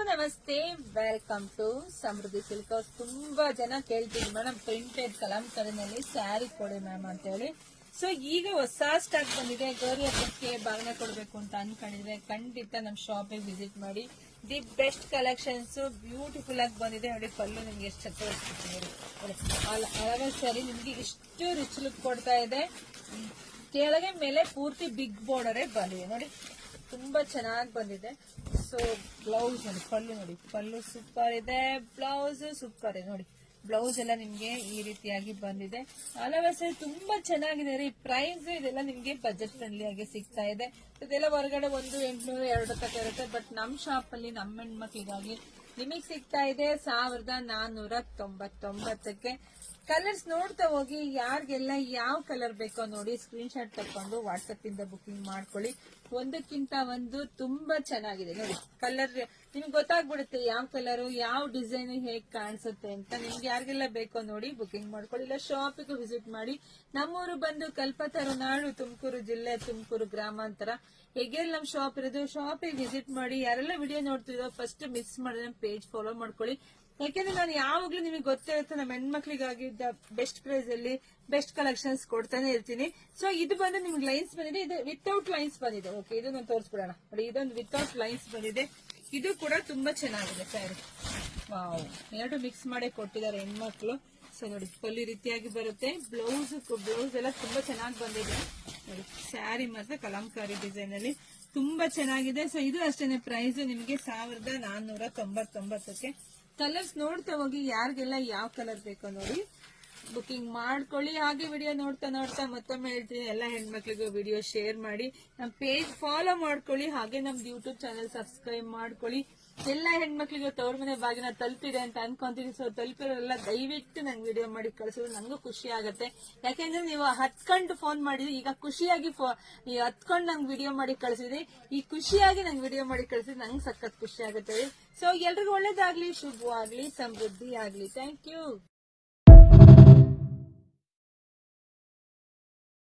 ನಮಸ್ತೆ, welcome to Samruddhi silk house. ತುಂಬಾ ಜನ ಕೇಳ್ತಿದ್ರು ಮೇಡಮ್ ಪ್ರಿಂಟೆಡ್ ಕಲಂಕರಿನಲ್ಲಿ ಸ್ಯಾರಿ ಕೊಡಿ ಮ್ಯಾಮ್ ಅಂತ ಹೇಳಿ. ಸೊ ಈಗ ಹೊಸ ಸ್ಟಾಕ್ ಬಂದಿದೆ. ಗೌರಿ ಹಬ್ಬಕ್ಕೆ ಬಾಗಿನ ಕೊಡ್ಬೇಕು ಅಂತ ಅನ್ಕೊಂಡಿದ್ರೆ ಖಂಡಿತ ನಮ್ ಶಾಪಿಗೆ ವಿಸಿಟ್ ಮಾಡಿ. ದಿ ಬೆಸ್ಟ್ ಕಲೆಕ್ಷನ್ಸ್ ಬ್ಯೂಟಿಫುಲ್ ಆಗಿ ಬಂದಿದೆ ನೋಡಿ. ಪಲ್ಲು ನಿಮ್ಗೆ ಎಷ್ಟು ಚಕ್ರ ಅಳವೆ ಸ್ಯಾರಿ ನಿಮ್ಗೆ ಇಷ್ಟು ರಿಚ್ ಲುಕ್ ಕೊಡ್ತಾ ಇದೆ. ಕೆಳಗೆ ಮೇಲೆ ಪೂರ್ತಿ ಬಿಗ್ ಬಾರ್ಡರೇ ಬಂದಿದೆ ನೋಡಿ, ತುಂಬಾ ಚೆನ್ನಾಗಿ ಬಂದಿದೆ. ಸೊ ಬ್ಲೌಸ್ ನೋಡಿ, ಪಲ್ಲು ನೋಡಿ, ಪಲ್ಲು ಸೂಪರ್ ಇದೆ, ಬ್ಲೌಸ್ ಸೂಪರ್ ಇದೆ ನೋಡಿ. ಬ್ಲೌಸ್ ಎಲ್ಲ ನಿಮ್ಗೆ ಈ ರೀತಿಯಾಗಿ ಬಂದಿದೆ. ಅಲವಸೆ ತುಂಬಾ ಚೆನ್ನಾಗಿದೆ ರೀ. ಪ್ರೈಸ್ ಇದೆಲ್ಲ ನಿಮ್ಗೆ ಬಜೆಟ್ ಫ್ರೆಂಡ್ಲಿ ಆಗಿ ಸಿಗ್ತಾ ಇದೆ. ಇದೆಲ್ಲ ಹೊರಗಡೆ 1,800 2 ತನಕ ಇರುತ್ತೆ. ಬಟ್ ನಮ್ ಶಾಪ್ ಅಲ್ಲಿ ನಮ್ಮ ಹೆಣ್ಮಕ್ಳಿಗಾಗಿ ನಿಮಗ್ ಸಿಗ್ತಾ ಇದೆ 1,499ಕ್ಕೆ. ಕಲರ್ಸ್ ನೋಡ್ತಾ ಹೋಗಿ. ಯಾರಿಗೆಲ್ಲ ಯಾವ ಕಲರ್ ಬೇಕೋ ನೋಡಿ ಸ್ಕ್ರೀನ್ ಶಾಟ್ ತಕೊಂಡು ವಾಟ್ಸ್ಆಪ್ ಇಂದ ಬುಕಿಂಗ್ ಮಾಡ್ಕೊಳ್ಳಿ. ಒಂದಕ್ಕಿಂತ ಒಂದು ತುಂಬಾ ಚೆನ್ನಾಗಿದೆ ನೋಡಿ. ಕಲರ್ ನಿಮ್ಗೆ ಗೊತ್ತಾಗ್ಬಿಡುತ್ತೆ ಯಾವ ಕಲರ್ ಯಾವ ಡಿಸೈನ್ ಹೇಗ್ ಕಾಣಿಸುತ್ತೆ ಅಂತ. ನಿಮ್ಗೆ ಯಾರಿಗೆಲ್ಲ ಬೇಕೋ ನೋಡಿ ಬುಕಿಂಗ್ ಮಾಡ್ಕೊಳ್ಳಿ. ಇಲ್ಲ ಶಾಪಿಗೂ ವಿಸಿಟ್ ಮಾಡಿ. ನಮ್ಮೂರು ಬಂದು ಕಲ್ಪತರು ನಾಡು, ತುಮಕೂರು ಜಿಲ್ಲೆ, ತುಮಕೂರು ಗ್ರಾಮಾಂತರ. ಹೇಗೆಲ್ಲ ನಮ್ ಶಾಪ್ ಇರೋದು. ಶಾಪಿಗೆ ವಿಸಿಟ್ ಮಾಡಿ. ಯಾರೆಲ್ಲ ವಿಡಿಯೋ ನೋಡ್ತಿರೋ ಫಸ್ಟ್ ಮಿಸ್ ಮಾಡಿದ್ರೆ ಪೇಜ್ ಫಾಲೋ ಮಾಡ್ಕೊಳ್ಳಿ. ಯಾಕೆಂದ್ರೆ ನಾನು ಯಾವಾಗ್ಲೂ ನಿಮಗೆ ಗೊತ್ತಿರುತ್ತೆ ನಮ್ಮ ಹೆಣ್ಮಕ್ಳಿಗಾಗಿ ಬೆಸ್ಟ್ ಪ್ರೈಸ್ ಅಲ್ಲಿ ಬೆಸ್ಟ್ ಕಲೆಕ್ಷನ್ಸ್ ಕೊಡ್ತಾನೆ ಇರ್ತೀನಿ. ಸೊ ಇದು ಬಂದು ನಿಮ್ಗೆ ಲೈನ್ಸ್ ಬಂದಿದೆ, ಇದು ವಿತೌಟ್ ಲೈನ್ಸ್ ಬಂದಿದೆ. ಓಕೆ, ಇದನ್ನ ತೋರಿಸ್ಬಿಡೋಣ ನೋಡಿ. ಇದೊಂದು ವಿತೌಟ್ ಲೈನ್ಸ್ ಬಂದಿದೆ. ಇದು ಕೂಡ ತುಂಬಾ ಚೆನ್ನಾಗಿದೆ ಸ್ಯಾರಿ. ವಾವ್, ಎರಡು ಮಿಕ್ಸ್ ಮಾಡಿ ಕೊಟ್ಟಿದ್ದಾರೆ ಹೆಣ್ಮಕ್ಳು. ಸೊ ನೋಡಿ, ಪಲ್ಲಿ ರೀತಿಯಾಗಿ ಬರುತ್ತೆ. ಬ್ಲೌಸ್ ಎಲ್ಲ ತುಂಬಾ ಚೆನ್ನಾಗಿ ಬಂದಿದೆ ನೋಡಿ. ಸ್ಯಾರಿ ಮಾತ್ರ ಕಲಂಕಾರಿ ಡಿಸೈನ್ ಅಲ್ಲಿ ತುಂಬಾ ಚೆನ್ನಾಗಿದೆ. ಸೊ ಇದು ಅಷ್ಟೇನೆ ಪ್ರೈಸ್ ನಿಮಗೆ 1,499ಕ್ಕೆ. ಕಲರ್ಸ್ ನೋಡ್ತಾ ಹೋಗಿ. ಯಾರಿಗೆಲ್ಲ ಯಾವ ಕಲರ್ ಬೇಕೋ ನೋಡಿ ಬುಕಿಂಗ್ ಮಾಡ್ಕೊಳ್ಳಿ. ಹಾಗೆ ವಿಡಿಯೋ ನೋಡ್ತಾ ಮತ್ತೊಮ್ಮೆ ಹೇಳ್ತೀನಿ, ಎಲ್ಲ ಹೆಣ್ಮಕ್ಳಿಗೂ ವಿಡಿಯೋ ಶೇರ್ ಮಾಡಿ. ನಮ್ ಪೇಜ್ ಫಾಲೋ ಮಾಡ್ಕೊಳ್ಳಿ. ಹಾಗೆ ನಮ್ದು ಯೂಟ್ಯೂಬ್ ಚಾನೆಲ್ ಸಬ್ಸ್ಕ್ರೈಬ್ ಮಾಡ್ಕೊಳ್ಳಿ. ಎಲ್ಲ ಹೆಣ್ಮಕ್ಳಿಗೂ ತವ್ರ ಮನೆ ಬಾಗಿನ ತಲುಪಿದೆ ಅಂತ ಅನ್ಕೊಂತೀನಿ. ಸೊ ತಲುಪಿರೋರೆಲ್ಲ ದಯವಿಟ್ಟು ನಂಗೆ ವಿಡಿಯೋ ಮಾಡಿ ಕಳಿಸಿದ್ರೆ ನಂಗೂ ಖುಷಿ ಆಗುತ್ತೆ. ಯಾಕೆಂದ್ರೆ ನೀವು ಹತ್ಕೊಂಡು ಫೋನ್ ಮಾಡಿದ್ರಿ. ಈಗ ಖುಷಿಯಾಗಿ ನೀವು ಹತ್ಕೊಂಡು ನಂಗೆ ವಿಡಿಯೋ ಮಾಡಿ ಕಳಿಸಿದ್ರಿ. ಈ ಖುಷಿಯಾಗಿ ನಂಗೆ ವಿಡಿಯೋ ಮಾಡಿ ಕಳಿಸಿದ್ರೆ ನಂಗೆ ಸಖತ್ ಖುಷಿ ಆಗುತ್ತೆ. ಸೊ ಎಲ್ರಿಗೂ ಒಳ್ಳೇದಾಗ್ಲಿ, ಶುಭವಾಗ್ಲಿ, ಸಮೃದ್ಧಿ ಆಗ್ಲಿ. Thank you.